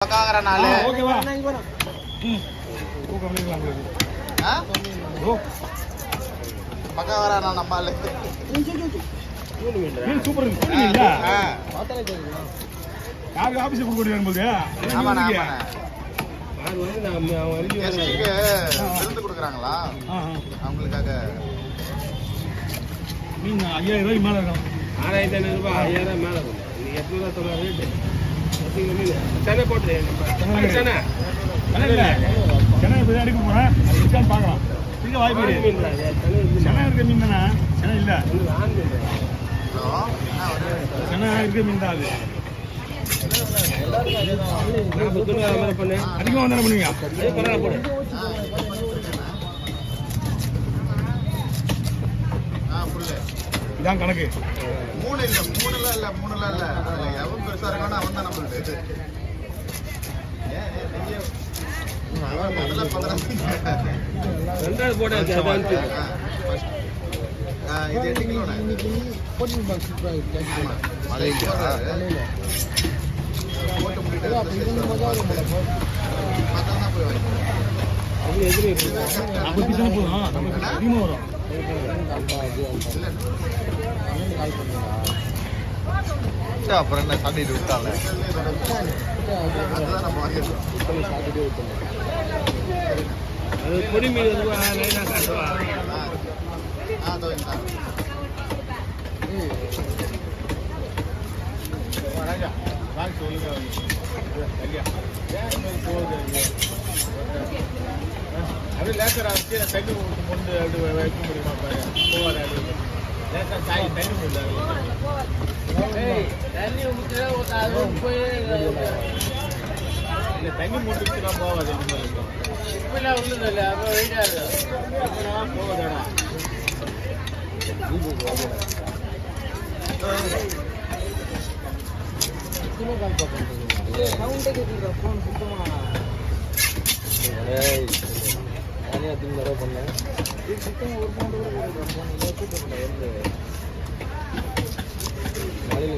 பக்காங்கற நாளு ஓகேவா பக்காங்கற நான் நம்மால சூப்பர் இல்ல யாருக்கு ஆபீஸ் போய் வரும்போது ஆமா ஆமா யார் வந்து நான் விருந்து கொடுக்குறாங்களா அவங்களுக்காக மீன் 5000 ரூபாய் மேல இருக்கும் 6500 ரூபாய் 5000 மேல இருக்கும் நீ 800 சொல்ற ரேட் சென்னை போட்டு சென்னை சென்னை போய் அடிக்க போறேன் இருக்கான்னு பார்க்கலாம் இருக்க வாய்ப்பு சென்னை இருக்க மீன் தானே சென்னை இல்லை சென்னை இருக்க மீன் தான் அது அதிகமாக வந்தானே பண்ணுவீங்க போடு இதான் கணக்கு 3 இல்ல 3 இல்ல எவன் பெருசா இருக்கானோ அவன் தான் நம்மளுக்கு ரெண்டாவது போட இது 8 கிலோ போட்டு முடிட்டு அப்படி தான் போதும் நமக்கு அதிகமாக வரும் அப்புறம் என்ன சாட்டிட்டு விட்டால அது பொடி மீன் லைனா காட்டுவா அது லேசர் ஆச்சு தண்ணி கொண்டு அப்படி வைக்க முடியுமா போவார் லேசர் காய் தண்ணி கொண்டு தண்ணி போய் இல்லை தண்ணி மூட்டுச்சுன்னா போவாது இப்பெல்லாம் ஒன்றும் இல்லை அப்போ வெயிட்டாக போவாதடா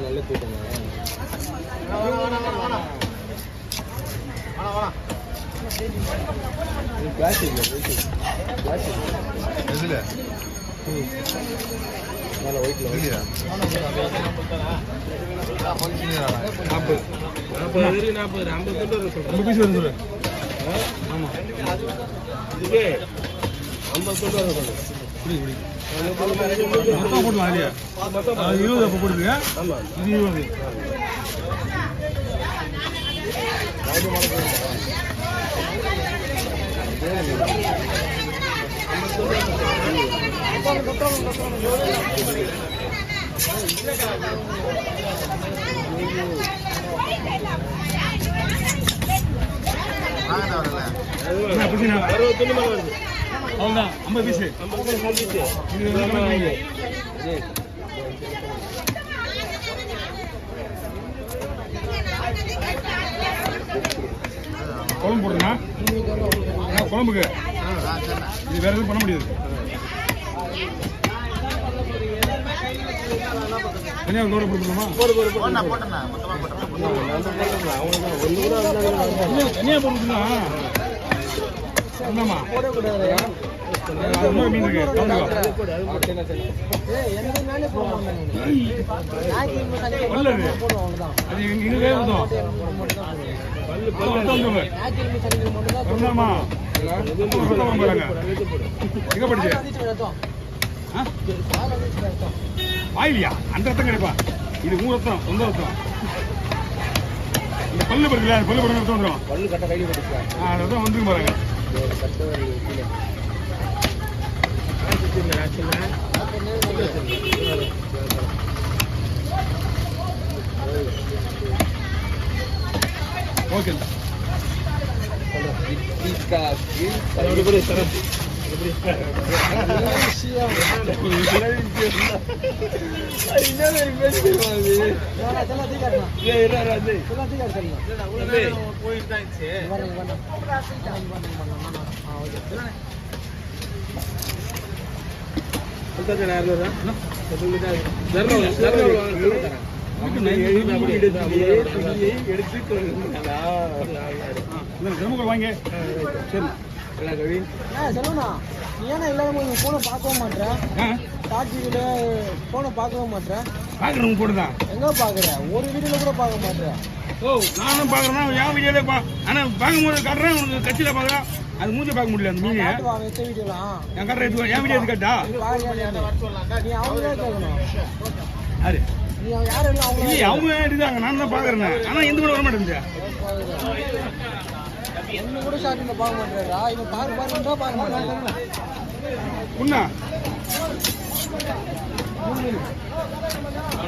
நல்ல கூட்டம் எதுல மேலே ஒயிட்ல 40 50 பீஸ் வரும் சொல்லு ஆமாம் இதுவே 50 கொண்டு வர சொல்லு புரியுது மொத்தம் போடலாம் இல்லையா 20 அப்போ போடுங்க ஆமாம் இது 20 அவ்வளோதான் 50 பீஸு குழம்பு போடுறேன்னா குழம்புக்கு இது வேற எதுவும் பண்ண முடியாது தனியாக நூறு போட்டுக்கணுமா தனியாக போட்டுக்கணுமா என்னம்மா மீன் இருக்கு அது இங்கே வந்தோம் எங்க படிச்சு வாயிலியா அந்த ரத்தம் கிடைப்பா இது 3 ரத்தம் சொந்த ரத்தம் இந்த பல்லு படுக்கல பல்லு படுக்க ரத்தம் வந்துடும் பல்லு கட்ட கையில் போட்டுக்கலாம் ரத்தம் வந்துடும் பாருங்க ஓகே கிளம்ப வாங்க சரி சொல்லுண்ணா நீ ஏன்னா இல்லாத போது ஃபோனை பார்க்கவும் மாட்டேன் டாக்டிவில ஃபோனை பார்க்கவும் மாட்டேன் பார்க்குறவங்க போட்டு தான் எங்க பார்க்குற ஒரு வீடியோல கூட பார்க்க மாட்டேன் ஓ நானும் பார்க்குறேன்னா என் வீடியோலே ஆனால் பார்க்கும்போது காட்டுறேன் உனக்கு கட்சியில் பார்க்குறேன் அது மூஞ்சி பார்க்க முடியல அந்த மீன் காட்டுவாங்க எத்த வீடியோலாம் என் காட்டுற எதுவும் என் வீடியோ எது கேட்டா நீ அவங்களே கேட்கணும் யாரு நீ யாரும் இல்லை அவங்க இல்லை அவங்க இருக்காங்க நான் தான் பார்க்குறேன் ஆனால் எந்த கூட வர மாட்டேங்குது என்ன கூட ஷார்ட்டில் பார்க்க மாட்டேறா இவன் பாருன்றா பார்க்க மாட்டேன் உண்ணா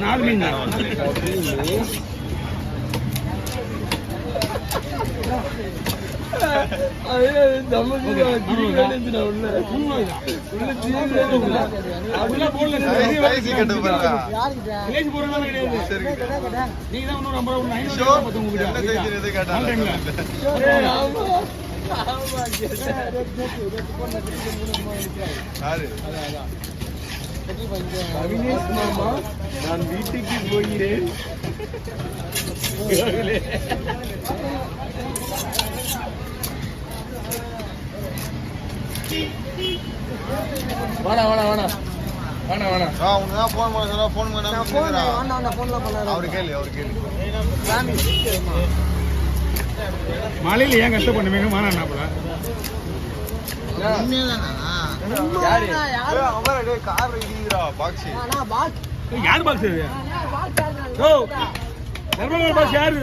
4 மீன் தான் மாமா நான் வீட்டுக்கு போகிறேன் வாடா வாடா வாடா வாடா வாடா உனக்கு தான் ஃபோன் பண்ண சொல்ல ஃபோன் பண்ண ஃபோன்லாம் பண்ணாரு அவரு கேளு மழையில் ஏன் கஷ்டப்பண்ணுமே மானா போல யார் பாக்ஸ் ஓ நர்மல் பாக்ஸ் யாரு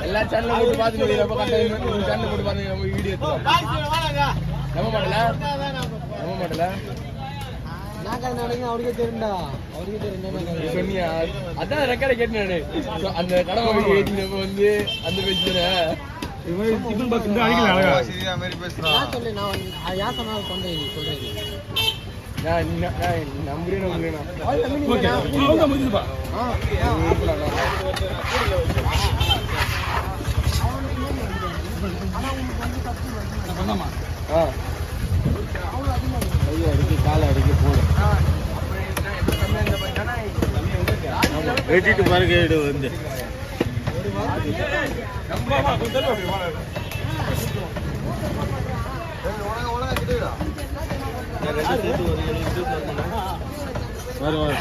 எல்லா சேனலும் போட்டு பார்த்துட்டு சேனல் போட்டு பார்த்து வீடியோ நம்ப மாட்டல அவருக்கே தெரியும்டா அவருக்கே தெரியும் சொன்னியா அதான் ரெக்கார்டை கேட்டேன் அந்த கடமை வந்து அந்த பேசுற டிஃபன் பாக்ஸ் இந்த அடிக்கல அழகா நான் சொல்லு நான் யார் சொன்னாலும் சொல்றேன் சொல்றேன் நான் நம்புறேன் ஓகே அவங்க முடிஞ்சுப்பா பண்ணாமா காலை அடிக்க போடு வெட்டிட்டு பாருங்க வந்து வரும்